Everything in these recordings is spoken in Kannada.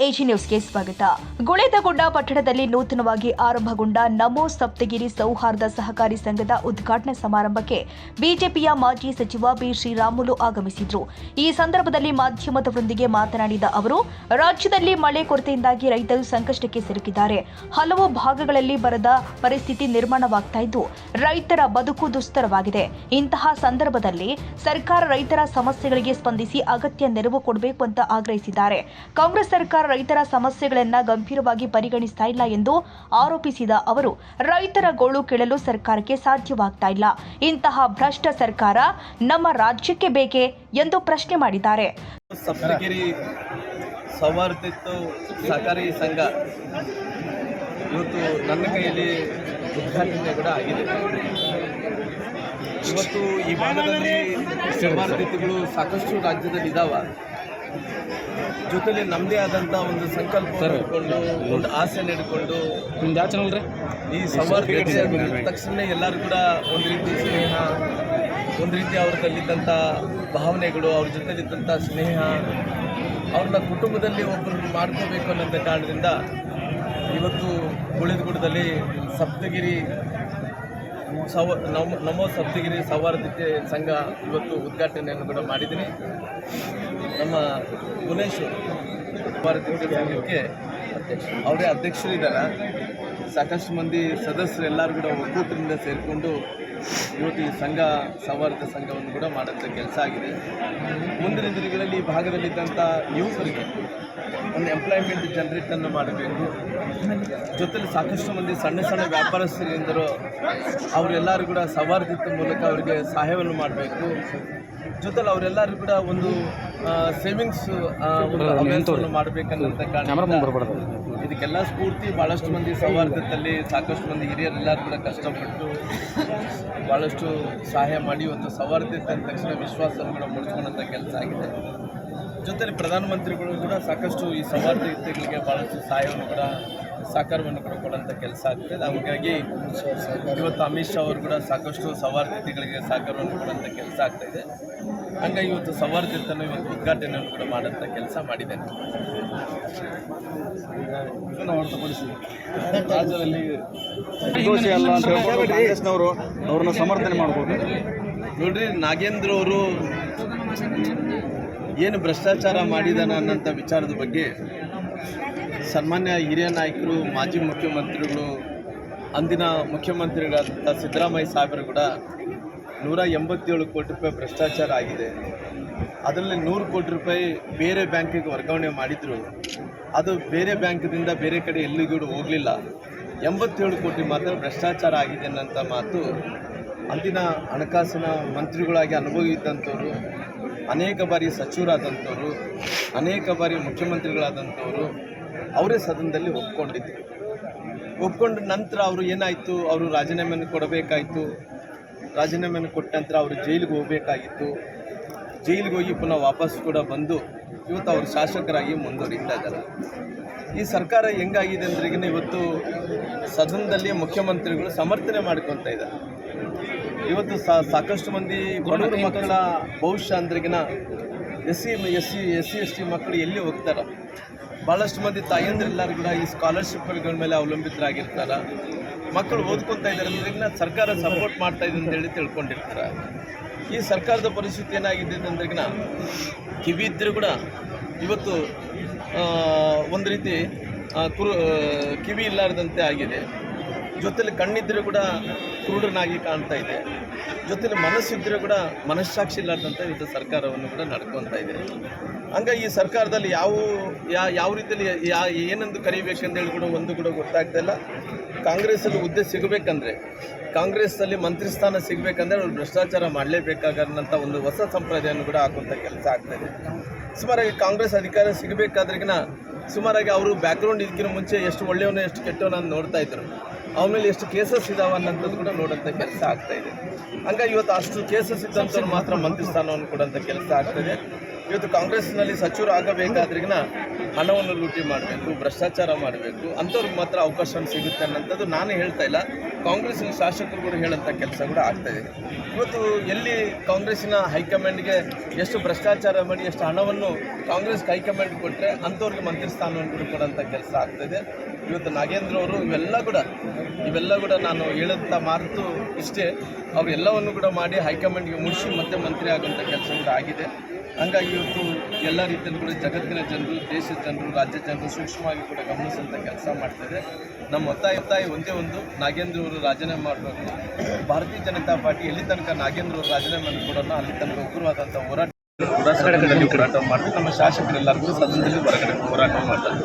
ಎಜಿ ನ್ಯೂಸ್ಗೆ ಸ್ವಾಗತ. ಗುಳೇದಗುಡ್ಡ ಪಟ್ಟಣದಲ್ಲಿ ನೂತನವಾಗಿ ಆರಂಭಗೊಂಡ ನಮೋ ಸಪ್ತಗಿರಿ ಸೌಹಾರ್ದ ಸಹಕಾರಿ ಸಂಘದ ಉದ್ಘಾಟನಾ ಸಮಾರಂಭಕ್ಕೆ ಬಿಜೆಪಿಯ ಮಾಜಿ ಸಚಿವ ಬಿ ಶ್ರೀರಾಮುಲು ಆಗಮಿಸಿದ್ರು. ಈ ಸಂದರ್ಭದಲ್ಲಿ ಮಾಧ್ಯಮದವರೊಂದಿಗೆ ಮಾತನಾಡಿದ ಅವರು, ರಾಜ್ಯದಲ್ಲಿ ಮಳೆ ಕೊರತೆಯಿಂದಾಗಿ ರೈತರು ಸಂಕಷ್ಟಕ್ಕೆ ಸಿಲುಕಿದ್ದಾರೆ. ಹಲವು ಭಾಗಗಳಲ್ಲಿ ಬರದ ಪರಿಸ್ಥಿತಿ ನಿರ್ಮಾಣವಾಗ್ತಾ ಇದ್ದು ರೈತರ ಬದುಕು ದುಸ್ತರವಾಗಿದೆ. ಇಂತಹ ಸಂದರ್ಭದಲ್ಲಿ ಸರ್ಕಾರ ರೈತರ ಸಮಸ್ಯೆಗಳಿಗೆ ಸ್ಪಂದಿಸಿ ಅಗತ್ಯ ನೆರವು ಕೊಡಬೇಕು ಅಂತ ಆಗ್ರಹಿಸಿದ್ದಾರೆ. ಕಾಂಗ್ರೆಸ್ ಸರ್ಕಾರ ರೈತರ ಸಮಸ್ಯೆಗಳನ್ನು ಗಂಭೀರವಾಗಿ ಪರಿಗಣಿಸ್ತಾ ಇಲ್ಲ ಎಂದು ಆರೋಪಿಸಿದ ಅವರು, ರೈತರ ಗೋಳು ಕೇಳಲು ಸರ್ಕಾರಕ್ಕೆ ಸಾಧ್ಯವಾಗ್ತಾ ಇಲ್ಲ. ಇಂತಹ ಭ್ರಷ್ಟ ಸರ್ಕಾರ ನಮ್ಮ ರಾಜ್ಯಕ್ಕೆ ಬೇಕೇ ಎಂದು ಪ್ರಶ್ನೆ ಮಾಡಿದ್ದಾರೆ. ಸಪ್ತಗಿರಿ ಸೌಹಾರ್ದ ಸಹಕಾರಿ ಸಂಘ ಇವತ್ತು ನನ್ನ ಕೈಯಲ್ಲಿ ಉದ್ಘಾಟನೆ ಕೂಡ ಆಗಿದೆ. ಇವತ್ತು ಈ ಭಾಗದಲ್ಲಿ ಸೌಹಾರ್ದತೆಗಳು ಸಾಕಷ್ಟು ರಾಜ್ಯದಲ್ಲಿ ಇದ್ದಾವೆ. ಜೊತೆಲಿ ನಮ್ಮದೇ ಆದಂಥ ಒಂದು ಸಂಕಲ್ಪ ಇಟ್ಕೊಂಡು ಒಂದು ಆಸೆ ನಡೆದುಕೊಂಡು ಈ ಸೌಹಾರ್ದ ತಕ್ಷಣ ಎಲ್ಲರೂ ಕೂಡ ಒಂದು ರೀತಿ ಸ್ನೇಹ, ಒಂದು ರೀತಿ ಅವ್ರದಲ್ಲಿದ್ದಂಥ ಭಾವನೆಗಳು, ಅವ್ರ ಜೊತೆಲಿದ್ದಂಥ ಸ್ನೇಹ, ಅವ್ರನ್ನ ಕುಟುಂಬದಲ್ಲಿ ಒಬ್ಬರು ಮಾಡ್ಕೋಬೇಕು ಅನ್ನೋಂಥ ಕಾರಣದಿಂದ ಇವತ್ತು ಗುಳೇದಗುಡ್ಡದಲ್ಲಿ ಸಪ್ತಗಿರಿ ನಮೋ ಸಪ್ತಗಿರಿ ಸೌಹಾರ್ದತೆ ಸಂಘ ಇವತ್ತು ಉದ್ಘಾಟನೆಯನ್ನು ಕೂಡ ಮಾಡಿದ್ದೀನಿ. ನಮ್ಮ ಭುವನೇಶ್ವರ್ ಸೌಹಾರ್ದತೆ ಸಂಘಕ್ಕೆ ಅವರೇ ಅಧ್ಯಕ್ಷರಿದ್ದಾರೆ. ಸಾಕಷ್ಟು ಮಂದಿ ಸದಸ್ಯರು ಎಲ್ಲರೂ ಕೂಡ ಒಕ್ಕೂಟದಿಂದ ಸೇರಿಕೊಂಡು ಇವತ್ತು ಈ ಸಂಘ ಸೌಹಾರ್ದ ಸಂಘವನ್ನು ಕೂಡ ಮಾಡೋಂಥ ಕೆಲಸ ಆಗಿದೆ. ಮುಂದಿನ ದಿನಗಳಲ್ಲಿ ಈ ಭಾಗದಲ್ಲಿದ್ದಂಥ ಯುವಕರಿಗೆ ಒಂದು ಎಂಪ್ಲಾಯ್ಮೆಂಟ್ ಜನರೇಟನ್ನು ಮಾಡಬೇಕು. ಜೊತೆಲಿ ಸಾಕಷ್ಟು ಮಂದಿ ಸಣ್ಣ ಸಣ್ಣ ವ್ಯಾಪಾರಸ್ಥರಿಂದರು ಅವರೆಲ್ಲರೂ ಕೂಡ ಸೌಹಾರ್ದತೆ ಮೂಲಕ ಅವರಿಗೆ ಸಹಾಯವನ್ನು ಮಾಡಬೇಕು. ಜೊತೆಲಿ ಅವರೆಲ್ಲರೂ ಕೂಡ ಒಂದು ಸೇವಿಂಗ್ಸ್ ಅಭ್ಯಾಸವನ್ನು ಮಾಡಬೇಕನ್ನೋಂಥ ಕಾರಣ ಇದಕ್ಕೆಲ್ಲ ಸ್ಫೂರ್ತಿ ಭಾಳಷ್ಟು ಮಂದಿ ಸೌಹಾರ್ದತೆಯಲ್ಲಿ ಸಾಕಷ್ಟು ಮಂದಿ ಹಿರಿಯರೆಲ್ಲರೂ ಕೂಡ ಕಷ್ಟಪಟ್ಟು ಭಾಳಷ್ಟು ಸಹಾಯ ಮಾಡಿ ಇವತ್ತು ಸೌಹಾರ್ದತೆ ಅಂದ ತಕ್ಷಣ ವಿಶ್ವಾಸವನ್ನು ಕೂಡ ಮೂಡಿಸ್ಕೊಳ್ಳೋಂಥ ಕೆಲಸ ಆಗಿದೆ. ಜೊತೆಲಿ ಪ್ರಧಾನಮಂತ್ರಿಗಳು ಕೂಡ ಸಾಕಷ್ಟು ಈ ಸೌಹಾರ್ದತೆಗಳಿಗೆ ಭಾಳಷ್ಟು ಸಹಾಯವನ್ನು ಕೂಡ ಸಹಕಾರವನ್ನು ಕೂಡ ಕೊಡುವಂಥ ಕೆಲಸ ಆಗ್ತದೆ. ಹಾಗಾಗಿ ಇವತ್ತು ಅಮಿತ್ ಶಾ ಅವರು ಕೂಡ ಸಾಕಷ್ಟು ಸೌಹಾರ್ದತೆಗಳಿಗೆ ಸಹಕಾರವನ್ನು ಕೊಡುವಂಥ ಕೆಲಸ ಆಗ್ತಾಯಿದೆ. ಹಾಗಾಗಿ ಇವತ್ತು ಸೌಹಾರ್ದತೆಯನ್ನು ಇವತ್ತು ಉದ್ಘಾಟನೆಯನ್ನು ಕೂಡ ಮಾಡೋಂಥ ಕೆಲಸ ಮಾಡಿದ್ದೇನೆ. ರಾಜ್ಯದಲ್ಲಿ ಕಾಂಗ್ರೆಸ್ನವರು ಅವ್ರನ್ನ ಸಮರ್ಥನೆ ಮಾಡ್ಬೋದು. ನೋಡ್ರಿ, ನಾಗೇಂದ್ರ ಅವರು ಏನು ಭ್ರಷ್ಟಾಚಾರ ಮಾಡಿದಾನ ಅನ್ನೋಂಥ ವಿಚಾರದ ಬಗ್ಗೆ ಸನ್ಮಾನ್ಯ ಹಿರಿಯ ನಾಯಕರು, ಮಾಜಿ ಮುಖ್ಯಮಂತ್ರಿಗಳು, ಅಂದಿನ ಮುಖ್ಯಮಂತ್ರಿಗಳಾದಂಥ ಸಿದ್ದರಾಮಯ್ಯ ಸಾಹೇಬರು ಕೂಡ 187 ಕೋಟಿ ರೂಪಾಯಿ ಭ್ರಷ್ಟಾಚಾರ ಆಗಿದೆ. ಅದರಲ್ಲಿ 100 ಕೋಟಿ ರೂಪಾಯಿ ಬೇರೆ ಬ್ಯಾಂಕಿಗೆ ವರ್ಗಾವಣೆ ಮಾಡಿದರು. ಅದು ಬೇರೆ ಬ್ಯಾಂಕ್ದಿಂದ ಬೇರೆ ಕಡೆ ಎಲ್ಲಿಗೂ ಹೋಗಲಿಲ್ಲ. 87 ಕೋಟಿ ಮಾತ್ರ ಭ್ರಷ್ಟಾಚಾರ ಆಗಿದೆ ಅನ್ನೋಂಥ ಮಾತು ಅಂದಿನ ಹಣಕಾಸಿನ ಮಂತ್ರಿಗಳಾಗಿ ಅನುಭವ ಇದ್ದಂಥವ್ರು, ಅನೇಕ ಬಾರಿ ಸಚಿವರಾದಂಥವ್ರು, ಅನೇಕ ಬಾರಿ ಮುಖ್ಯಮಂತ್ರಿಗಳಾದಂಥವರು ಅವರೇ ಸದನದಲ್ಲಿ ಒಪ್ಕೊಂಡಿದ್ರು. ಒಪ್ಕೊಂಡ ನಂತರ ಅವರು ಏನಾಯಿತು, ಅವರು ರಾಜೀನಾಮೆಯನ್ನು ಕೊಡಬೇಕಾಯಿತು. ರಾಜೀನಾಮೆಯನ್ನು ಕೊಟ್ಟ ನಂತರ ಅವರು ಜೈಲಿಗೆ ಹೋಗಬೇಕಾಗಿತ್ತು. ಜೈಲಿಗೆ ಹೋಗಿ ಪುನಃ ವಾಪಸ್ ಕೂಡ ಬಂದು ಇವತ್ತು ಅವರು ಶಾಸಕರಾಗಿ ಮುಂದುವರಿತಾ ಇದ್ದಾರೆ. ಈ ಸರ್ಕಾರ ಹೆಂಗಾಗಿದೆ ಅಂದ್ರಿಗಿನ ಇವತ್ತು ಸದನದಲ್ಲಿ ಮುಖ್ಯಮಂತ್ರಿಗಳು ಸಮರ್ಥನೆ ಮಾಡ್ಕೊತಾ ಇದ್ದಾರೆ. ಇವತ್ತು ಸಾಕಷ್ಟು ಮಂದಿ ಬಡವರ ಮಕ್ಕಳ ಭವಿಷ್ಯ ಅಂದ್ರಿಗಿನ ಎಸ್ ಸಿ ಮಕ್ಕಳು ಎಲ್ಲಿ ಹೋಗ್ತಾರೆ. ಭಾಳಷ್ಟು ಮಂದಿ ತಾಯಂದ್ರೆಲ್ಲರೂ ಕೂಡ ಈ ಸ್ಕಾಲರ್ಶಿಪ್ಗಳ ಮೇಲೆ ಅವಲಂಬಿತರಾಗಿರ್ತಾರೆ. ಮಕ್ಕಳು ಓದ್ಕೊತಾ ಇದ್ದಾರೆ ಅಂದ್ರಿಗಿನ ಸರ್ಕಾರ ಸಪೋರ್ಟ್ ಮಾಡ್ತಾ ಇದೆ ಅಂತೇಳಿ ತಿಳ್ಕೊಂಡಿರ್ತಾರೆ. ಈ ಸರ್ಕಾರದ ಪರಿಸ್ಥಿತಿ ಏನಾಗಿದೆ ಅಂದ್ರಿಗಿನ ಕಿವಿ ಇದ್ದರೂ ಕೂಡ ಇವತ್ತು ಒಂದು ರೀತಿ ಕಿವಿ ಇಲ್ಲಾರ್ದಂತೆ ಆಗಿದೆ. ಜೊತೆಲಿ ಕಣ್ಣಿದ್ದರೂ ಕೂಡ ಕುರುಡನಾಗಿ ಕಾಣ್ತಾ ಇದೆ. ಜೊತೆಲಿ ಮನಸ್ಸಿದ್ದರೂ ಕೂಡ ಮನಸ್ಸಾಕ್ಷಿ ಇಲ್ಲಾರ್ದಂತೆ ಇವತ್ತು ಸರ್ಕಾರವನ್ನು ಕೂಡ ನಡ್ಕೊತಾ ಇದೆ. ಹಂಗಾಗಿ ಈ ಸರ್ಕಾರದಲ್ಲಿ ಯಾವ ರೀತಿಯಲ್ಲಿ ಏನೆಂದು ಕರಿಬೇಕಂದೇಳಿ ಕೂಡ ಒಂದು ಕೂಡ ಗೊತ್ತಾಗ್ತಾ ಇಲ್ಲ. ಕಾಂಗ್ರೆಸ್ಸಲ್ಲಿ ಹುದ್ದೆ ಸಿಗಬೇಕಂದ್ರೆ, ಕಾಂಗ್ರೆಸ್ಸಲ್ಲಿ ಮಂತ್ರಿ ಸ್ಥಾನ ಸಿಗಬೇಕಂದ್ರೆ ಅವ್ರು ಭ್ರಷ್ಟಾಚಾರ ಮಾಡಲೇಬೇಕಾಗನ್ನಂಥ ಒಂದು ಹೊಸ ಸಂಪ್ರದಾಯವನ್ನು ಕೂಡ ಹಾಕುವಂಥ ಕೆಲಸ ಆಗ್ತಾಯಿದೆ. ಸುಮಾರಾಗಿ ಕಾಂಗ್ರೆಸ್ ಅಧಿಕಾರ ಸಿಗಬೇಕಾದ್ರಿಗಿನ ಸುಮಾರಾಗಿ ಅವರು ಬ್ಯಾಕ್ಗ್ರೌಂಡ್ ಇದಕ್ಕಿಂತ ಮುಂಚೆ ಎಷ್ಟು ಒಳ್ಳೆಯವನು ಎಷ್ಟು ಕೆಟ್ಟವನನ್ನು ನೋಡ್ತಾ ಇದ್ರು. ಅವನ ಮೇಲೆ ಎಷ್ಟು ಕೇಸಸ್ ಇದಾವೆ ಅನ್ನೋಂಥದ್ದು ಕೂಡ ನೋಡೋಂಥ ಕೆಲಸ ಆಗ್ತಾಯಿದೆ. ಹಂಗಾಗಿ ಇವತ್ತು ಅಷ್ಟು ಕೇಸಸ್ ಇದ್ದಂಥವ್ರು ಮಾತ್ರ ಮಂತ್ರಿ ಸ್ಥಾನವನ್ನು ಕೊಡೋಂಥ ಕೆಲಸ ಆಗ್ತಾಯಿದೆ. ಇವತ್ತು ಕಾಂಗ್ರೆಸ್ನಲ್ಲಿ ಸಚಿವರು ಆಗಬೇಕಾದ್ರಿಗಿನ ಹಣವನ್ನು ಲೂಟಿ ಮಾಡಬೇಕು, ಭ್ರಷ್ಟಾಚಾರ ಮಾಡಬೇಕು, ಅಂಥವ್ರಿಗೆ ಮಾತ್ರ ಅವಕಾಶ ಸಿಗುತ್ತೆ ಅನ್ನೋಂಥದ್ದು ನಾನು ಹೇಳ್ತಾ ಇಲ್ಲ, ಕಾಂಗ್ರೆಸ್ನ ಶಾಸಕರು ಕೂಡ ಹೇಳೋಂಥ ಕೆಲಸ ಕೂಡ ಆಗ್ತಾಯಿದೆ. ಇವತ್ತು ಎಲ್ಲಿ ಕಾಂಗ್ರೆಸ್ಸಿನ ಹೈಕಮಾಂಡ್ಗೆ ಎಷ್ಟು ಭ್ರಷ್ಟಾಚಾರ ಮಾಡಿ ಎಷ್ಟು ಹಣವನ್ನು ಕಾಂಗ್ರೆಸ್ಗೆ ಹೈಕಮಾಂಡ್ ಕೊಟ್ಟರೆ ಅಂಥವ್ರಿಗೆ ಮಂತ್ರಿ ಸ್ಥಾನವನ್ನು ಕೂಡ ಕೊಡೋಂಥ ಕೆಲಸ ಆಗ್ತಾಯಿದೆ. ಇವತ್ತು ನಾಗೇಂದ್ರ ಅವರು ಇವೆಲ್ಲ ಕೂಡ ನಾನು ಹೇಳಂಥ ಮಾತು ಇಷ್ಟೇ, ಅವರೆಲ್ಲವನ್ನು ಕೂಡ ಮಾಡಿ ಹೈಕಮಾಂಡ್ಗೆ ಮುಗಿಸಿ ಮತ್ತೆ ಮಂತ್ರಿ ಆಗುವಂಥ ಕೆಲಸ ಕೂಡ ಆಗಿದೆ. ಹಂಗಾಗಿ ಇವತ್ತು ಎಲ್ಲ ರೀತಿಯಲ್ಲೂ ಕೂಡ ಜಗತ್ತಿನ ಜನರು, ದೇಶದ ಜನರು, ರಾಜ್ಯದ ಜನರು ಸೂಕ್ಷ್ಮವಾಗಿ ಕೂಡ ಗಮನಿಸುವಂಥ ಕೆಲಸ ಮಾಡ್ತಾಯಿದೆ. ನಮ್ಮ ಒತ್ತಾಯ ಒಂದೇ ಒಂದು, ನಾಗೇಂದ್ರ ಅವರು ರಾಜೀನಾಮೆ ಮಾಡಬೇಕು. ಭಾರತೀಯ ಜನತಾ ಪಾರ್ಟಿ ಎಲ್ಲಿ ತನಕ ನಾಗೇಂದ್ರ ಅವರು ರಾಜೀನಾಮೆ ಕೊಡೋಣ ಅಲ್ಲಿ ತನಕ ಉಗ್ರವಾದಂಥ ಹೋರಾಟ ಮಾಡ್ತಾರೆ. ನಮ್ಮ ಶಾಸಕರೆಲ್ಲರಿಗೂ ಸದನದಲ್ಲಿ ಹೊರಗಡೆ ಹೋರಾಟ ಮಾಡ್ತಾರೆ.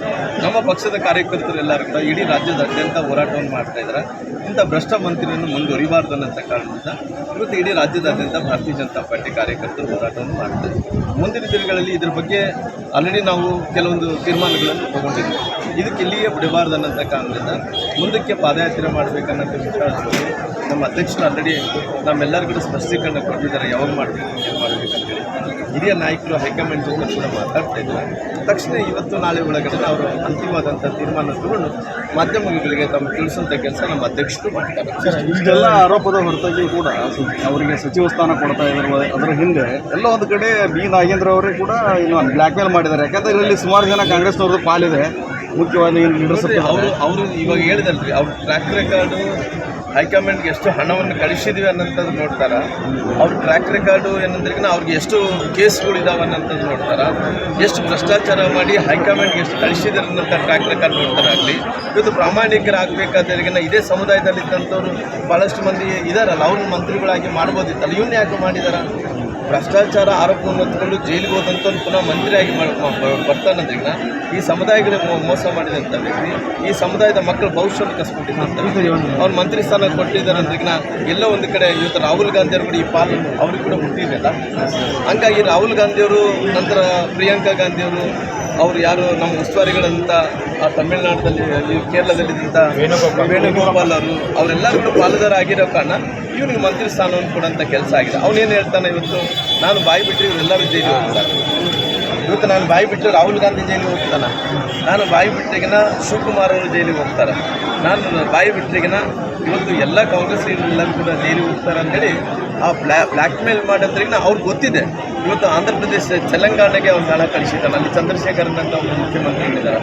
ನಮ್ಮ ಪಕ್ಷದ ಕಾರ್ಯಕರ್ತರೆಲ್ಲರೂ ಕೂಡ ಇಡೀ ರಾಜ್ಯದಾದ್ಯಂತ ಹೋರಾಟವನ್ನು ಮಾಡ್ತಾ ಇದ್ದಾರೆ. ಇಂಥ ಭ್ರಷ್ಟ ಮಂತ್ರಿಯನ್ನು ಮುಂದುವರಿಬಾರ್ದು ಅನ್ನೋಂಥ ಕಾರಣದಿಂದ ಇವತ್ತು ಇಡೀ ರಾಜ್ಯದಾದ್ಯಂತ ಭಾರತೀಯ ಜನತಾ ಪಾರ್ಟಿ ಕಾರ್ಯಕರ್ತರು ಹೋರಾಟವನ್ನು ಮಾಡ್ತಾರೆ. ಮುಂದಿನ ದಿನಗಳಲ್ಲಿ ಇದ್ರ ಬಗ್ಗೆ ಆಲ್ರೆಡಿ ನಾವು ಕೆಲವೊಂದು ತೀರ್ಮಾನಗಳನ್ನು ತಗೊಂಡಿದ್ದೀವಿ. ಇದಕ್ಕೆ ಇಲ್ಲಿಯೇ ಬಿಡಬಾರ್ದು ಅನ್ನೋಂಥ ಕಾರಣದಿಂದ ಮುಂದಕ್ಕೆ ಪಾದಯಾತ್ರೆ ಮಾಡಬೇಕನ್ನೋಂಥ ವಿಚಾರದಲ್ಲಿ ನಮ್ಮ ಅಧ್ಯಕ್ಷರು ಆಲ್ರೆಡಿ ನಮ್ಮೆಲ್ಲರಿಗೂ ಸ್ಪಷ್ಟೀಕರಣ ಕೊಟ್ಟಿದ್ದಾರೆ, ಯಾವಾಗ ಮಾಡಬೇಕು, ಏನು ಮಾಡಬೇಕಂತೇಳಿ. ಹಿರಿಯ ನಾಯಕರು ಹೈಕಮಾಂಡ್ ಜೊತೆ ಕೂಡ ಮಾತಾಡ್ತಾ ಇದ್ದಾರೆ. ತಕ್ಷಣ ಇವತ್ತು ನಾಳೆ ಒಳಗಡೆ ಅವರು ಅಂತಿಮವಾದಂಥ ತೀರ್ಮಾನ ತಗೊಂಡು ಮಾಧ್ಯಮಗಳಿಗೆ ತಮ್ಮ ತಿಳಿಸುವಂಥ ಕೆಲಸ ನಮ್ಮ ಅಧ್ಯಕ್ಷರು ಮಾಡ್ತಾರೆ. ಇಷ್ಟೆಲ್ಲ ಆರೋಪದ ಹೊರತಾಗಿ ಕೂಡ ಅವರಿಗೆ ಸಚಿವ ಸ್ಥಾನ ಕೊಡ್ತಾ ಇದ್ದಾರೆ. ಅದರ ಹಿಂದೆ ಎಲ್ಲ ಒಂದು ಕಡೆ ಬಿ ನಾಗೇಂದ್ರ ಅವರೇ ಕೂಡ ಇನ್ನು ಬ್ಲ್ಯಾಕ್ ಮೇಲ್ ಮಾಡಿದ್ದಾರೆ. ಯಾಕಂದರೆ ಇದರಲ್ಲಿ ಸುಮಾರು ಜನ ಕಾಂಗ್ರೆಸ್ನವ್ರದ್ದು ಪಾಲಿದೆ. ಮುಖ್ಯವಾಗಿ ಅವರು ಇವಾಗ ಹೇಳಿದಲ್ರಿ, ಅವ್ರ ಟ್ರ್ಯಾಕ್ ರೆಕಾರ್ಡು ಹೈಕಮಾಂಡ್ಗೆ ಎಷ್ಟು ಹಣವನ್ನು ಕಳಿಸಿದ್ವಿ ಅನ್ನೋಂಥದ್ದು ನೋಡ್ತಾರೆ. ಅವ್ರ ಟ್ರ್ಯಾಕ್ ರೆಕಾರ್ಡು ಏನಂದ್ರೆ ಅವ್ರಿಗೆ ಎಷ್ಟು ಕೇಸ್ಗಳಿದಾವೆ ಅನ್ನೋಂಥದ್ದು ನೋಡ್ತಾರೆ. ಎಷ್ಟು ಭ್ರಷ್ಟಾಚಾರ ಮಾಡಿ ಹೈಕಮಾಂಡ್ಗೆ ಎಷ್ಟು ಕಳಿಸಿದ್ದಾರೆ ಅನ್ನೋಂಥ ಟ್ರ್ಯಾಕ್ ರೆಕಾರ್ಡ್ ನೋಡ್ತಾರೆ. ಆಗಲಿ ಇವತ್ತು ಪ್ರಾಮಾಣಿಕರಾಗಬೇಕಾದ್ರಿಗಿನ ಇದೇ ಸಮುದಾಯದಲ್ಲಿದ್ದಂಥವ್ರು ಭಾಳಷ್ಟು ಮಂದಿ ಇದ್ದಾರಲ್ಲ, ಅವ್ರನ್ನ ಮಂತ್ರಿಗಳಾಗಿ ಮಾಡ್ಬೋದಿತ್ತಲ್ಲ, ಇವನ್ನ ಯಾಕೆ ಮಾಡಿದಾರ? ಭ್ರಷ್ಟಾಚಾರ ಆರೋಪವನ್ನು ಹೊತ್ಕೊಂಡು ಜೈಲಿಗೆ ಹೋದಂಥವ್ರು ಪುನಃ ಮಂತ್ರಿಯಾಗಿ ಬರ್ತಾನಂದ್ರಿಗಿನ ಈ ಸಮುದಾಯಗಳಿಗೆ ಮೋಸ ಮಾಡಿದಂಥ ವ್ಯಕ್ತಿ, ಈ ಸಮುದಾಯದ ಮಕ್ಕಳ ಭವಿಷ್ಯವನ್ನು ಕಸ್ಕೊಂಡಿದ್ದಂಥ ಅವ್ರು ಮಂತ್ರಿ ಸ್ಥಾನ ಕೊಟ್ಟಿದ್ದಾರೆ ಅಂದ್ರಿಗಿನ ಎಲ್ಲೋ ಒಂದು ಕಡೆ ಇವತ್ತು ರಾಹುಲ್ ಗಾಂಧಿ ಅವರು ಕೂಡ ಈ ಪಾಲು ಅವ್ರಿಗೆ ಕೂಡ ಹುಟ್ಟಿರಲಿಲ್ಲ. ಹಂಗಾಗಿ ರಾಹುಲ್ ಗಾಂಧಿಯವರು, ನಂತರ ಪ್ರಿಯಾಂಕಾ ಗಾಂಧಿಯವರು, ಅವರು ಯಾರು ನಮ್ಮ ಉಸ್ತುವಾರಿಗಳಂತ ತಮಿಳುನಾಡಲ್ಲಿ ಕೇರಳದಲ್ಲಿದ್ದಂಥ ವೇಣುಗೋಪಾಲ್ ಅವರು, ಅವರೆಲ್ಲರೂ ಕೂಡ ಪಾಲುದಾರ ಆಗಿರೋ ಕಾರಣ ಇವನಿಗೆ ಮಂತ್ರಿ ಸ್ಥಾನವನ್ನು ಕೊಡೋಂಥ ಕೆಲಸ ಆಗಿದೆ. ಅವನೇನು ಹೇಳ್ತಾನೆ, ಇವತ್ತು ನಾನು ಬಾಯಿ ಬಿಟ್ಟರೆ ಇವರೆಲ್ಲರೂ ಜೈಲಿಗೆ ಹೋಗ್ತಾರೆ. ಇವತ್ತು ನಾನು ಬಾಯಿ ಬಿಟ್ಟರೆ ರಾಹುಲ್ ಗಾಂಧಿ ಜೈಲಿಗೆ ಹೋಗ್ತಾನೆ, ನಾನು ಬಾಯಿ ಬಿಟ್ಟರೆಗಿನ ಶಿವಕುಮಾರ್ ಅವರು ಜೈಲಿಗೆ ಹೋಗ್ತಾರೆ, ನಾನು ಬಾಯಿ ಬಿಟ್ಟರೆಗಿನ ಇವತ್ತು ಎಲ್ಲ ಕಾಂಗ್ರೆಸ್ ಎಲ್ಲರೂ ಕೂಡ ಜೈಲಿಗೆ ಹೋಗ್ತಾರೆ ಅಂತೇಳಿ ಆ ಬ್ಲ್ಯಾಕ್ ಮೇಲ್ ಮಾಡೋದ್ರಿಂದ ಅವ್ರಿಗೆ ಗೊತ್ತಿದೆ. ಇವತ್ತು ಆಂಧ್ರ ಪ್ರದೇಶ ತೆಲಂಗಾಣಗೆ ಅವ್ರು ಹಣ ಕಳಿಸಿದ್ದಾನೆ. ಅಲ್ಲಿ ಚಂದ್ರಶೇಖರನ್ ಅಂತ ಒಬ್ಬ ಮುಖ್ಯಮಂತ್ರಿಗಳಿದ್ದಾರೆ.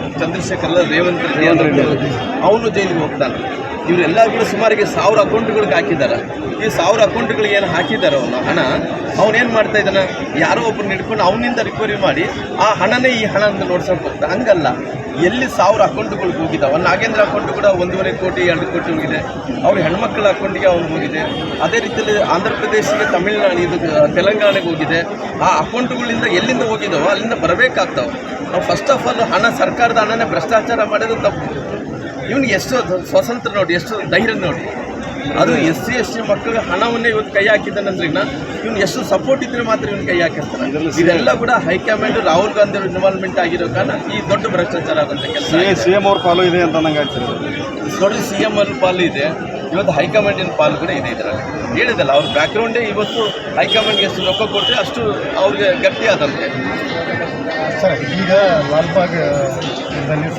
ರೇವಂತ್ ರೆಡ್ಡಿ ಅವನು ಜೈಲಿಗೆ ಹೋಗ್ತಾನೆ. ಇವರೆಲ್ಲ ಕೂಡ ಸುಮಾರಿಗೆ 1000 ಅಕೌಂಟ್ಗಳಿಗೆ ಹಾಕಿದ್ದಾರೆ. ಈ 1000 ಅಕೌಂಟ್ಗಳಿಗೆ ಏನು ಹಾಕಿದ್ದಾರೆ ಅವನು ಹಣ, ಅವನೇನು ಮಾಡ್ತಾ ಇದ್ದಾನೆ, ಯಾರೋ ಒಬ್ಬರನ್ನ ಹಿಡ್ಕೊಂಡು ಅವನಿಂದ ರಿಕವರಿ ಮಾಡಿ ಆ ಹಣನೇ ಈ ಹಣ ಅಂತ ನೋಡ್ಸೋಕೆ ಹೋಗ್ತಾರೆ. ಹಂಗಲ್ಲ, ಎಲ್ಲಿ 1000 ಅಕೌಂಟ್ಗಳಿಗೆ ಹೋಗಿದ್ದಾವೆ. ನಾಗೇಂದ್ರ ಅಕೌಂಟ್ ಕೂಡ 1.5 ಕೋಟಿ 2 ಕೋಟಿ ಹೋಗಿದೆ. ಅವ್ರ ಹೆಣ್ಮಕ್ಳ ಅಕೌಂಟಿಗೆ ಅವ್ನು ಹೋಗಿದೆ. ಅದೇ ರೀತಿಯಲ್ಲಿ ಆಂಧ್ರ ಪ್ರದೇಶಕ್ಕೆ, ತಮಿಳುನಾಡು, ಇದು ತೆಲಂಗಾಣಕ್ಕೆ ಹೋಗಿದೆ. ಆ ಅಕೌಂಟ್ಗಳಿಂದ ಎಲ್ಲಿಂದ ಹೋಗಿದ್ದಾವೋ ಅಲ್ಲಿಂದ ಬರಬೇಕಾಗ್ತಾವೆ. ನಾವು ಫಸ್ಟ್ ಆಫ್ ಆಲ್ ಹಣ, ಸರ್ಕಾರದ ಹಣನೇ ಭ್ರಷ್ಟಾಚಾರ ಮಾಡೋದು ತಪ್ಪು. ಇವನಿಗೆ ಎಷ್ಟು ಸ್ವಾತಂತ್ರ್ಯ ನೋಡಿ, ಎಷ್ಟು ಧೈರ್ಯ ನೋಡಿ. ಅದು SC ಮಕ್ಕಳಿಗೆ ಹಣವನ್ನೇ ಇವತ್ತು ಕೈ ಹಾಕಿದ್ದಾನಂದ್ರಿನ ಇವ್ನು ಎಷ್ಟು ಸಪೋರ್ಟ್ ಇದ್ರೆ ಮಾತ್ರ ಇವನು ಕೈ ಹಾಕಿರ್ತಾನೆ. ಇದೆಲ್ಲ ಕೂಡ ಹೈಕಮಾಂಡ್ ರಾಹುಲ್ ಗಾಂಧಿ ಅವರು ಇನ್ವಾಲ್ವ್ಮೆಂಟ್ ಆಗಿರೋ ಕಾರಣ ಈ ದೊಡ್ಡ ಭ್ರಷ್ಟಾಚಾರ ಆದಂಥ ಕೆಲಸ. CM ಅವ್ರ ಪಾಲು ಇದೆ ಅಂತ ನಂಗೆ ಆಗ್ತದೆ ನೋಡಿ. CM ಅವ್ರ ಪಾಲು ಇದೆ, ಇವತ್ತು ಹೈಕಮಾಂಡಿನ ಪಾಲು ಕೂಡ ಇದೆ. ಇದರಲ್ಲಿ ಹೇಳಿದಲ್ಲ, ಅವ್ರ ಬ್ಯಾಕ್ಗ್ರೌಂಡೇ ಇವತ್ತು ಹೈಕಮಾಂಡ್ಗೆ ಎಷ್ಟು ರೊಕ್ಕ ಕೊಟ್ಟರೆ ಅಷ್ಟು ಅವ್ರಿಗೆ ಗಟ್ಟಿ ಆದಂತೆ. ಸರ್, ಈಗ ಲಾಲ್ಬಾಗ್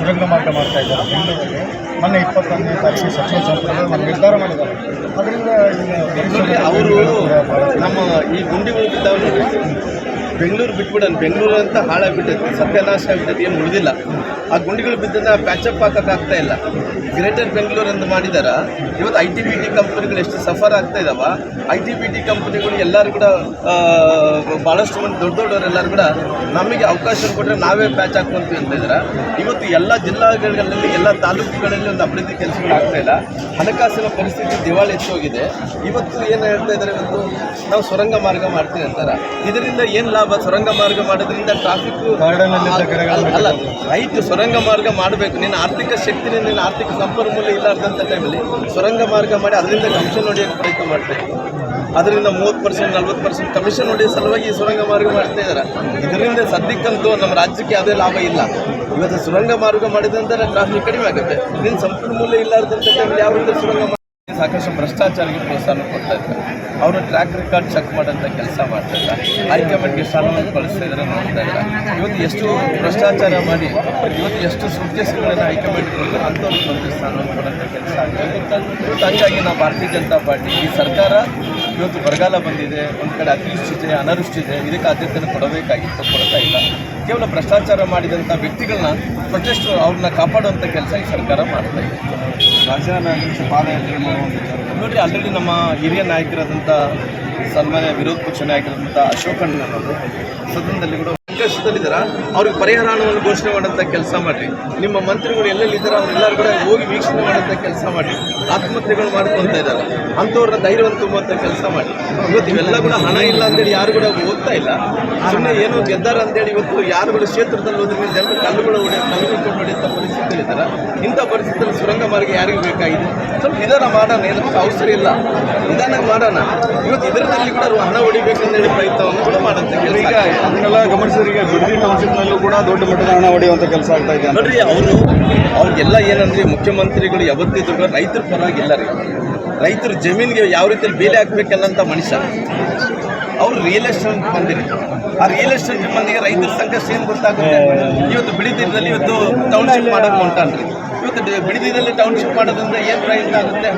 ಸುರಂಗ ಮಾರ್ಗ ಮಾಡ್ತಾ ಇದ್ದಾರೆ ಬೆಂಗಳೂರಿಗೆ. ಮೊನ್ನೆ 21ನೇ ತಾರೀಕು ಸಚಿವ ಸಂಪುಟ ನಿರ್ಧಾರ ಮಾಡಿದ್ದಾರೆ. ಅದರಿಂದ ಅವರು ನಮ್ಮ ಈ ಗುಂಡಿಗಳು ಬಿದ್ದಾವೆ, ಬೆಂಗಳೂರು ಬಿಟ್ಬಿಡೋಣ, ಬೆಂಗಳೂರು ಅಂತ ಹಾಳಾಗ್ಬಿಟ್ಟೈತೆ, ಸತ್ಯನಾಶ ಆಗ್ಬಿಟ್ಟೈತೆ, ಏನು ಉಳಿದಿಲ್ಲ. ಆ ಗುಂಡಿಗಳು ಬಿದ್ದನ್ನ ಪ್ಯಾಚಪ್ ಹಾಕೋಕ್ಕಾಗ್ತಾ ಇಲ್ಲ. ಗ್ರೇಟರ್ ಬೆಂಗಳೂರು ಅಂತ ಮಾಡಿದಾರ. ಇವತ್ತು IT-BT ಕಂಪ್ನಿಗಳು ಎಷ್ಟು ಸಫರ್ ಆಗ್ತಾ ಇದ್ದಾವೆ. IT-BT ಕಂಪ್ನಿಗಳು ಎಲ್ಲರೂ ಕೂಡ ಭಾಳಷ್ಟು ಮಂದಿ ದೊಡ್ಡವರೆಲ್ಲರೂ ಕೂಡ ನಮಗೆ ಅವಕಾಶ ಕೊಟ್ಟರೆ ನಾವೇ ಪ್ಯಾಚ್ ಹಾಕ್ಕೊಂತೀವಿ ಅಂತ ಇದ್ದಾರೆ. ಇವತ್ತು ಎಲ್ಲ ಜಿಲ್ಲಾಗಳಲ್ಲಿ, ಎಲ್ಲ ತಾಲೂಕುಗಳಲ್ಲಿ ಒಂದು ಅಭಿವೃದ್ಧಿ ಕೆಲಸಗಳು ಆಗ್ತಾ ಇಲ್ಲ. ಹಣಕಾಸಿನ ಪರಿಸ್ಥಿತಿ ದಿವಾಳಿ ಹೆಚ್ಚೋಗಿದೆ. ಇವತ್ತು ಏನು ಹೇಳ್ತಾ ಇದ್ದಾರೆ, ಇವತ್ತು ನಾವು ಸುರಂಗ ಮಾರ್ಗ ಮಾಡ್ತೀವಿ ಅಂತಾರೆ. ಇದರಿಂದ ಏನು ಲಾಭ? ಸುರಂಗ ಮಾರ್ಗ ಮಾಡೋದ್ರಿಂದ ಟ್ರಾಫಿಕ್ ಅಲ್ಲ, ರೈಟ್ ಸುರಂಗ ಮಾರ್ಗ ಮಾಡಬೇಕು. ನಿನ್ನ ಆರ್ಥಿಕ ಶಕ್ತಿನೇ, ನಿನ್ನ ಆರ್ಥಿಕ ಸಂಪನ್ಮೂಲ ಇಲ್ಲಾರ್ದಂಥ ಟೈಮಲ್ಲಿ ಸುರಂಗ ಮಾರ್ಗ ಮಾಡಿ ಅದರಿಂದ ಕಮಿಷನ್ ಹೊಡೆಯೋಕ್ಕೆ ಪ್ರಯತ್ನ ಮಾಡ್ತಾ ಇದ್ದಾರೆ. ಅದರಿಂದ 30% 40% ಕಮಿಷನ್ ಹೊಡೆಯೋ ಸಲುವಾಗಿ ಈ ಸುರಂಗ ಮಾರ್ಗ ಮಾಡ್ತಾ ಇದ್ದಾರೆ. ಇದರಿಂದ ಸದ್ಯಕ್ಕಂತೂ ನಮ್ಮ ರಾಜ್ಯಕ್ಕೆ ಯಾವುದೇ ಲಾಭ ಇಲ್ಲ. ಇವತ್ತು ಸುರಂಗ ಮಾರ್ಗ ಮಾಡಿದಂದ್ರೆ ಟ್ರಾಫಿಕ್ ಕಡಿಮೆ ಆಗುತ್ತೆ. ನಿನ್ನ ಸಂಪನ್ಮೂಲ ಇಲ್ಲಾರ್ದಂಥ ಟೈಮಲ್ಲಿ ಯಾವ ರೀತಿ ಸುರಂಗ ಸಾಕಷ್ಟು ಭ್ರಷ್ಟಾಚಾರಕ್ಕೆ ಪ್ರೋತ್ಸಾಹ ಕೊಡ್ತಾ ಇದ್ದಾರೆ. ಅವರ ಟ್ರ್ಯಾಕ್ ರೆಕಾರ್ಡ್ ಚೆಕ್ ಮಾಡೋಂಥ ಕೆಲಸ ಮಾಡ್ತಾ ಇಲ್ಲ. ಹೈಕಮಾಂಡ್ಗೆ ಸ್ಥಾನವನ್ನು ಬಳಸ್ತಾ ಇದ್ದಾರೆ, ನೋಡ್ತಾ ಇಲ್ಲ. ಇವತ್ತು ಎಷ್ಟು ಭ್ರಷ್ಟಾಚಾರ ಮಾಡಿ ಇವತ್ತು ಎಷ್ಟು ಸುಟ್ಕೇಸ್ಗಳನ್ನು ಹೈಕಮಾಂಡ್ ಕೊಡ್ತಾರೆ ಅಂಥವ್ರಿಗೆ ಒಂದು ಸ್ಥಾನವನ್ನು ಕೊಡೋಂಥ ಕೆಲಸ ಆಗ್ತದೆ. ಇವತ್ತು ಹಂಗಾಗಿ ನಾವು ಭಾರತೀಯ ಜನತಾ ಪಾರ್ಟಿ ಈ ಸರ್ಕಾರ ಇವತ್ತು ಬರಗಾಲ ಬಂದಿದೆ, ಒಂದು ಕಡೆ ಅತಿವೃಷ್ಟಿದೆ, ಅನಾವೃಷ್ಟಿದೆ, ಇದಕ್ಕೆ ಆದ್ಯತೆಯನ್ನು ಕೊಡಬೇಕಾಗಿತ್ತು, ಕೊಡ್ತಾ ಇಲ್ಲ. ಕೇವಲ ಭ್ರಷ್ಟಾಚಾರ ಮಾಡಿದಂಥ ವ್ಯಕ್ತಿಗಳನ್ನ ಪ್ರೊಟೆಸ್ಟ್ ಅವ್ರನ್ನ ಕಾಪಾಡುವಂಥ ಕೆಲಸ ಈ ಸರ್ಕಾರ ಮಾಡ್ತಾ ಇದೆ. ರಾಜೀನಾಮೆ ಪಾದಯಾತ್ರೆ ನೋಡಿರಿ, ಆಲ್ರೆಡಿ ನಮ್ಮ ಹಿರಿಯ ನಾಯಕರಾದಂಥ ಸನ್ಮಾನ್ಯ ವಿರೋಧ ಪಕ್ಷ ನಾಯಕರಾದಂಥ ಅಶೋಕ್ ಅಣ್ಣನವರು ಸದನದಲ್ಲಿ ಕೂಡ ಸಂಕಷ್ಟದಲ್ಲಿದ್ದಾರೆ. ಅವ್ರಿಗೆ ಪರಿಹಾರ ಹಣವನ್ನು ಘೋಷಣೆ ಮಾಡೋಂಥ ಕೆಲಸ ಮಾಡಿರಿ. ನಿಮ್ಮ ಮಂತ್ರಿಗಳು ಎಲ್ಲೆಲ್ಲಿದ್ದಾರೆ ಅವರೆಲ್ಲರೂ ಕೂಡ ಹೋಗಿ ವೀಕ್ಷಣೆ ಮಾಡೋಂಥ ಕೆಲಸ ಮಾಡಿ. ಆತ್ಮಹತ್ಯೆಗಳು ಮಾಡ್ಕೊತಾ ಇದ್ದಾರೆ, ಅಂಥವ್ರನ್ನ ಧೈರ್ಯವನ್ನು ತುಂಬುವಂಥ ಕೆಲಸ ಮಾಡಿ. ಇವತ್ತು ಇವೆಲ್ಲ ಕೂಡ ಹಣ ಇಲ್ಲ ಅಂತೇಳಿ ಯಾರು ಕೂಡ ಹೋಗ್ತಾ ಇಲ್ಲ. ಸುಮ್ಮನೆ ಏನೋ ಗೆದ್ದಾರ ಅಂತೇಳಿ ಇವತ್ತು ಯಾರು ಕೂಡ ಕ್ಷೇತ್ರದಲ್ಲಿ ಹೋದ್ರೆ ಜನರು ಕಲ್ಲುಗಳು ಕೊಂಡು ಹೊಡೆಯುವಂಥ ಪರಿಸ್ಥಿತಿಯಲ್ಲಿದ್ದಾರೆ. ಇಂಥ ಪರಿಸ್ಥಿತಿಯಲ್ಲಿ ಸುರಂಗ ಮಾರ್ಗ ಯಾರಿಗೂ ಬೇಕಾಗಿದೆ? ಸ್ವಲ್ಪ ನಿಧಾನ ಮಾಡೋಣ, ಏನಕ್ಕೆ ಅವಸರ ಇಲ್ಲ, ನಿಧಾನ ಮಾಡೋಣ. ಇವತ್ತು ಇದರಲ್ಲಿ ಕೂಡ ಹಣ ಹೊಡಿಬೇಕಂತೇಳಿ ಪ್ರಯತ್ನವನ್ನು ಕೂಡ ಮಾಡೋಂಥ ಕೆಲಸ. ಅದನ್ನೆಲ್ಲ ಗಮನಿಸಿದ್ರೆ ಈಗ ಬಿಡದಿ ಟೌನ್ಶಿಪ್ನಲ್ಲೂ ಕೂಡ ದೊಡ್ಡ ಮಟ್ಟದ ಹಣ ಹೊಡೆಯುವಂಥ ಕೆಲಸ ಆಗ್ತಾ ಇದೆ. ನೋಡ್ರಿ, ಅವ್ರಿಗೆಲ್ಲ ಏನಂದ್ರೆ ಮುಖ್ಯಮಂತ್ರಿಗಳು ಯಾವತ್ತಿದ್ರು ರೈತರ ಪರವಾಗಿಲ್ಲ ರೀ. ರೈತರು ಜಮೀನಿಗೆ ಯಾವ ರೀತಿಯಲ್ಲಿ ಬೇಲೆ ಹಾಕ್ಬೇಕಲ್ಲಂತ ಮನುಷ್ಯ. ಅವ್ರು ರಿಯಲ್ ಎಸ್ಟೇಟ್ ಬಂದಿರಿ. ಆ ರಿಯಲ್ ಎಸ್ಟೇಟ್ ಮಂದಿಗೆ ರೈತರ ಸಂಕಷ್ಟ ಏನು ಗೊತ್ತಾಗುತ್ತೆ? ಇವತ್ತು ಬಿಡಿದಿರದಲ್ಲಿ ಇವತ್ತು ಟೌನ್ಶಿಪ್ ಮಾಡೋಕೆ ಹೊಂಟಾನ್ರಿ. ಇವತ್ತು ಬಿಡಿದಿದಲ್ಲಿ ಟೌನ್ಶಿಪ್ ಮಾಡೋದ್ರಿಂದ ಏನು ಪ್ರಯತ್ನ ಆಗುತ್ತೆ?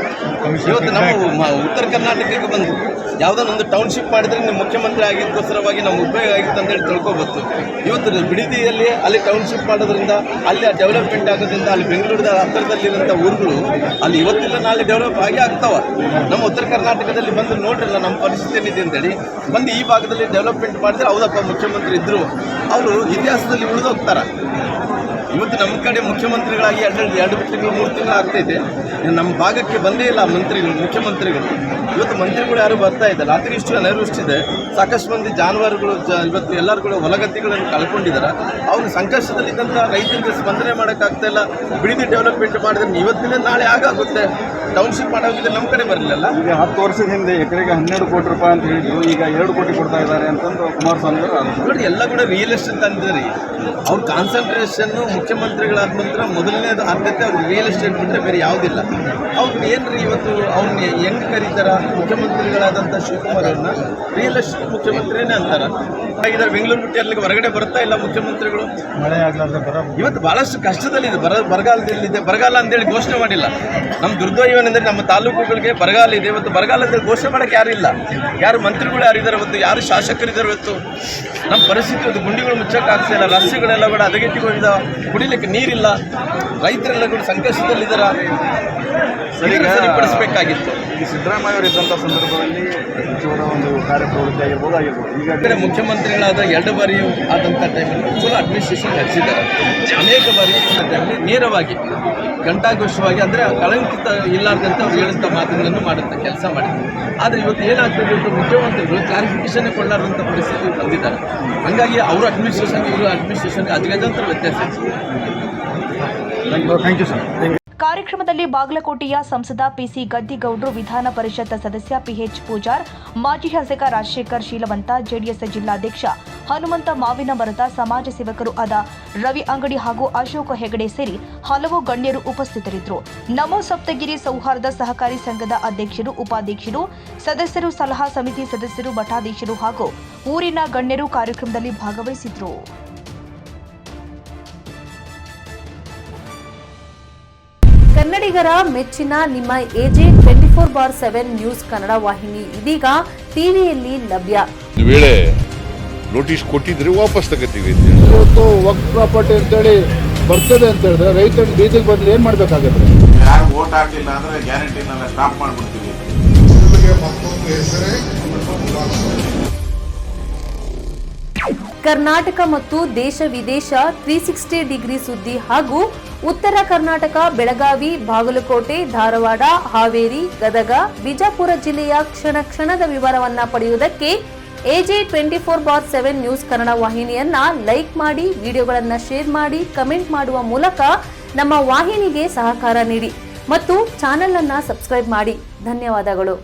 ಇವತ್ತು ನಮ್ಮ ಉತ್ತರ ಕರ್ನಾಟಕಕ್ಕೆ ಬಂದು ಯಾವುದಾದ್ರು ಒಂದು ಟೌನ್ಶಿಪ್ ಮಾಡಿದ್ರೆ ನಿಮ್ಮ ಮುಖ್ಯಮಂತ್ರಿ ಆಗಿದ್ದಕ್ಕೋಸ್ಕರವಾಗಿ ನಮ್ಮ ಉಪಯೋಗ ಆಗಿತ್ತು ಅಂತೇಳಿ ತಿಳ್ಕೊಬೋದು. ಇವತ್ತು ಬಿಡಿದಿಯಲ್ಲಿ ಅಲ್ಲಿ ಟೌನ್ಶಿಪ್ ಮಾಡೋದ್ರಿಂದ ಅಲ್ಲಿ ಡೆವಲಪ್ಮೆಂಟ್ ಆಗೋದ್ರಿಂದ ಅಲ್ಲಿ ಬೆಂಗಳೂರಿನ ಹತ್ತಿರದಲ್ಲಿರೋಂಥ ಊರುಗಳು ಅಲ್ಲಿ ಇವತ್ತಿಲ್ಲ ನಾಳೆ ಡೆವಲಪ್ ಆಗೇ ಆಗ್ತಾವ. ನಮ್ಮ ಉತ್ತರ ಕರ್ನಾಟಕದಲ್ಲಿ ಬಂದು ನೋಡ್ರಲ್ಲ ನಮ್ಮ ಪರಿಸ್ಥಿತಿ ಏನಿದೆ ಅಂತೇಳಿ ಬಂದು ಈ ಭಾಗದಲ್ಲಿ ಡೆವಲಪ್ಮೆಂಟ್ ಮಾಡಿದ್ರೆ ಹೌದಪ್ಪ ಮುಖ್ಯಮಂತ್ರಿ ಇದ್ದರು, ಅವರು ಇತಿಹಾಸದಲ್ಲಿ ಉಳಿದೋಗ್ತಾರೆ. ಇವತ್ತು ನಮ್ಮ ಕಡೆ ಮುಖ್ಯಮಂತ್ರಿಗಳಾಗಿ 2 ತಿಂಗಳು 3 ತಿಂಗಳು ಆಗ್ತೈತೆ. ನಮ್ಮ ಭಾಗಕ್ಕೆ ಬಂದೇ ಇಲ್ಲ ಮಂತ್ರಿಗಳು, ಮುಖ್ಯಮಂತ್ರಿಗಳು. ಇವತ್ತು ಮಂತ್ರಿಗಳು ಯಾರು ಬರ್ತಾ ಇದ್ದಾರೆ. ಅತಿವೃಷ್ಟಿ ಅನಾವೃಷ್ಟಿದೆ, ಸಾಕಷ್ಟು ಮಂದಿ ಜಾನುವಾರುಗಳು ಇವತ್ತು ಎಲ್ಲರೂ ಕೂಡ ಹೊಲಗದ್ದೆಗಳನ್ನು ಕಳ್ಕೊಂಡಿದ್ದಾರೆ. ಅವ್ರ ಸಂಕಷ್ಟದಲ್ಲಿದ್ದಂಥ ರೈತರಿಗೆ ಸ್ಪಂದನೆ ಮಾಡೋಕ್ಕಾಗ್ತಾ ಇಲ್ಲ. ಬಿಡಿದಿ ಡೆವಲಪ್ಮೆಂಟ್ ಮಾಡಿದ್ರೆ ಇವತ್ತಿನ ನಾಳೆ ಆಗುತ್ತೆ. ಟೌನ್ಶಿಪ್ ಮಾಡೋದಿದ್ರೆ ನಮ್ಮ ಕಡೆ ಬರಲಿಲ್ಲ. ಈಗ 10 ವರ್ಷದ ಹಿಂದೆ ಎಕರೆಗೆ 12 ಕೋಟಿ ರೂಪಾಯಿ ಅಂತ ಹೇಳಿದ್ರು, ಈಗ 2 ಕೋಟಿ ಕೊಡ್ತಾ ಇದ್ದಾರೆ ಅಂತಂದು ಕುಮಾರಸ್ವಾಮಿ ಅವರು ನೋಡಿ, ಎಲ್ಲ ಕೂಡ ರಿಯಲ್ ಎಸ್ಟೇಟ್ ಅಂದಿದ್ದಾರೆ. ಅವ್ರ ಕಾನ್ಸಂಟ್ರೇಷನ್ನು ಮುಖ್ಯಮಂತ್ರಿಗಳಾದ ನಂತರ ಮೊದಲನೇದು ಆದ್ಯತೆ ಅವ್ರಿಗೆ ರಿಯಲ್ ಎಸ್ಟೇಟ್ ಬಿಟ್ಟರೆ ಬೇರೆ ಯಾವುದಿಲ್ಲ. ಅವ್ರನ್ನ ಏನ್ರಿ ಇವತ್ತು ಅವ್ರನ್ನ ಹೆಂಗೆ ಕರೀತಾರ? ಮುಖ್ಯಮಂತ್ರಿಗಳಾದಂಥ ಶಿವಕುಮಾರ್ ಅವ್ರನ್ನ ರಿಯಲ್ ಎಸ್ಟೇಟ್ ಮುಖ್ಯಮಂತ್ರಿನೇ ಅಂತಾರೆ. ಹಾಗಿದ್ದಾರೆ ಬೆಂಗಳೂರು ಬಿಟ್ಟು ಅಲ್ಲಿಗೆ ಹೊರಗಡೆ ಬರ್ತಾ ಇಲ್ಲ ಮುಖ್ಯಮಂತ್ರಿಗಳು. ಮಳೆ ಆಗಲಾರ್ದೆ ಇವತ್ತು ಭಾಳಷ್ಟು ಕಷ್ಟದಲ್ಲಿದೆ. ಬರಗಾಲದಲ್ಲಿದೆ. ಬರಗಾಲ ಅಂತೇಳಿ ಘೋಷಣೆ ಮಾಡಿಲ್ಲ. ನಮ್ಮ ದುರ್ದೈವನೆಂದರೆ ನಮ್ಮ ತಾಲೂಕುಗಳಿಗೆ ಬರಗಾಲ ಇದೆ. ಇವತ್ತು ಬರಗಾಲ ಅಂತೇಳಿ ಘೋಷಣೆ ಮಾಡೋಕ್ಕೆ ಯಾರಿಲ್ಲ. ಯಾರು ಮಂತ್ರಿಗಳು ಯಾರಿದ್ದಾರೆ ಇವತ್ತು? ಯಾರು ಶಾಸಕರಿದ್ದಾರೆ ಇವತ್ತು? ನಮ್ಮ ಪರಿಸ್ಥಿತಿ ಇವತ್ತು ಗುಂಡಿಗಳು ಮುಚ್ಚೋಕ್ಕಾಗ್ತಾ ಇಲ್ಲ. ರಸ್ತೆಗಳೆಲ್ಲ ಕೂಡ ಹದಗೆಟ್ಟಿಗೆ ಹೋಗಿದ್ದಾವೆ. ಕುಡಿಲಿಕ್ಕೆ ನೀರಿಲ್ಲ. ರೈತರೆಲ್ಲ ಕೂಡ ಸಂಕಷ್ಟದಲ್ಲಿದ್ದಾರೆ. ಸರಿಪಡಿಸಬೇಕಾಗಿತ್ತು. ಈ ಸಿದ್ದರಾಮಯ್ಯ ಅವರು ಇದ್ದಂಥ ಸಂದರ್ಭದಲ್ಲಿ ಸಚಿವರ ಒಂದು ಕಾರ್ಯಪ್ರವೃತ್ತಿ ಆಗಿರ್ಬೋದು. ಈಗ ಮುಖ್ಯಮಂತ್ರಿಗಳಾದ 2 ಬಾರಿ ಆದಂಥ ಟೈಮಲ್ಲಿ ಚಲೋ ಅಡ್ಮಿನಿಸ್ಟ್ರೇಷನ್ ನಡೆಸಿದ್ದಾರೆ. ಅನೇಕ ಬಾರಿ ಟೈಮಲ್ಲಿ ನೇರವಾಗಿ ಘಂಟಾಘೋಷವಾಗಿ ಅಂದರೆ ಕಳಂಕಿತ ಇಲ್ಲಾರ್ದಂತೆ ಅವ್ರು ಹೇಳಿದಂಥ ಮಾತುಗಳನ್ನು ಮಾಡುವಂಥ ಕೆಲಸ ಮಾಡಿದ್ದಾರೆ. ಆದರೆ ಇವತ್ತು ಏನಾಗ್ತದೆ, ಇವತ್ತು ಮುಖ್ಯಮಂತ್ರಿಗಳು ಕ್ಲಾರಿಫಿಕೇಷನ್ ಕೊಡಲಾರಂಥ ಪರಿಸ್ಥಿತಿ ಬಂದಿದ್ದಾರೆ. ಹಾಗಾಗಿ ಅವರು ಅಡ್ಮಿನಿಸ್ಟ್ರೇಷನ್ ಇವರು ಅಡ್ಮಿನಿಸ್ಟ್ರೇಷನ್ಗೆ ಅಜಗಜಾಂತರ ವ್ಯತ್ಯಾಸ. Thank you sir. ಕಾರ್ಯಕ್ರಮದಲ್ಲಿ ಬಾಗಲಕೋಟೆಯ ಸಂಸದ ಪಿಸಿ ಗದ್ದಿಗೌಡರು, ವಿಧಾನ ಪರಿಷತ್ ಸದಸ್ಯ ಪಿಎಚ್ ಪೂಜಾರ್, ಮಾಜಿ ಶಾಸಕ ರಾಜಶೇಖರ್ ಶೀಲವಂತ, ಜೆಡಿಎಸ್ ಜಿಲ್ಲಾಧ್ಯಕ್ಷ ಹನುಮಂತ ಮಾವಿನ ಮರದ, ಸಮಾಜ ಸೇವಕರು ಆದ ರವಿ ಅಂಗಡಿ ಹಾಗೂ ಅಶೋಕ ಹೆಗಡೆ ಸೇರಿ ಹಲವು ಗಣ್ಯರು ಉಪಸ್ಥಿತರಿದ್ದರು. ನಮೋ ಸಪ್ತಗಿರಿ ಸೌಹಾರ್ದ ಸಹಕಾರಿ ಸಂಘದ ಅಧ್ಯಕ್ಷರು, ಉಪಾಧ್ಯಕ್ಷರು, ಸದಸ್ಯರು, ಸಲಹಾ ಸಮಿತಿ ಸದಸ್ಯರು, ಮಠಾಧೀಶರು ಹಾಗೂ ಊರಿನ ಗಣ್ಯರು ಕಾರ್ಯಕ್ರಮದಲ್ಲಿ ಭಾಗವಹಿಸಿದ್ರು. ಕನ್ನಡಿಗರ ಮೆಚ್ಚಿನ ನಿಮ್ಮ ಎಜೆ 24/7 ನ್ಯೂಸ್ ಕನ್ನಡ ವಾಹಿನಿ ಇದೀಗ ಟಿವಿಯಲ್ಲಿ ಲಭ್ಯ. ಒಂದು ವೇಳೆ ನೋಟಿಸ್ ಕೊಟ್ಟಿದ್ರೆ ವಾಪಸ್ ತಗೋತೀವಿ. ಇವತ್ತು ವಕ್ಫ್ ಪ್ರಾಪರ್ಟಿ ಅಂತೇಳಿ ಬರ್ತದೆ ಅಂತ ಹೇಳಿದ್ರೆ ರೈತರ ಬೀದಿಗೆ ಬದಲು ಏನ್ ಮಾಡ್ಬೇಕಾಗತ್ತೆ? ಯಾರು ವೋಟ್ ಹಾಕಲಿಲ್ಲ ಅಂದ್ರೆ ಗ್ಯಾರಂಟಿನೆಲ್ಲ ಸ್ಟಾಪ್ ಮಾಡ್ಬಿಡ್ತೀವಿ. ಕರ್ನಾಟಕ ಮತ್ತು ದೇಶ ವಿದೇಶ 360 ಡಿಗ್ರಿ ಸುದ್ದಿ ಹಾಗೂ ಉತ್ತರ ಕರ್ನಾಟಕ, ಬೆಳಗಾವಿ, ಬಾಗಲಕೋಟೆ, ಧಾರವಾಡ, ಹಾವೇರಿ, ಗದಗ, ಬಿಜಾಪುರ ಜಿಲ್ಲೆಯ ಕ್ಷಣ ಕ್ಷಣದ ವಿವರವನ್ನ ಪಡೆಯುವುದಕ್ಕೆ ಎಜೆ 24/7 ನ್ಯೂಸ್ ಕನ್ನಡ ವಾಹಿನಿಯನ್ನ ಲೈಕ್ ಮಾಡಿ, ವಿಡಿಯೋಗಳನ್ನ ಶೇರ್ ಮಾಡಿ, ಕಮೆಂಟ್ ಮಾಡುವ ಮೂಲಕ ನಮ್ಮ ವಾಹಿನಿಗೆ ಸಹಕಾರ ನೀಡಿ ಮತ್ತು ಚಾನೆಲ್ ಅನ್ನ ಸಬ್ಸ್ಕ್ರೈಬ್ ಮಾಡಿ. ಧನ್ಯವಾದಗಳು.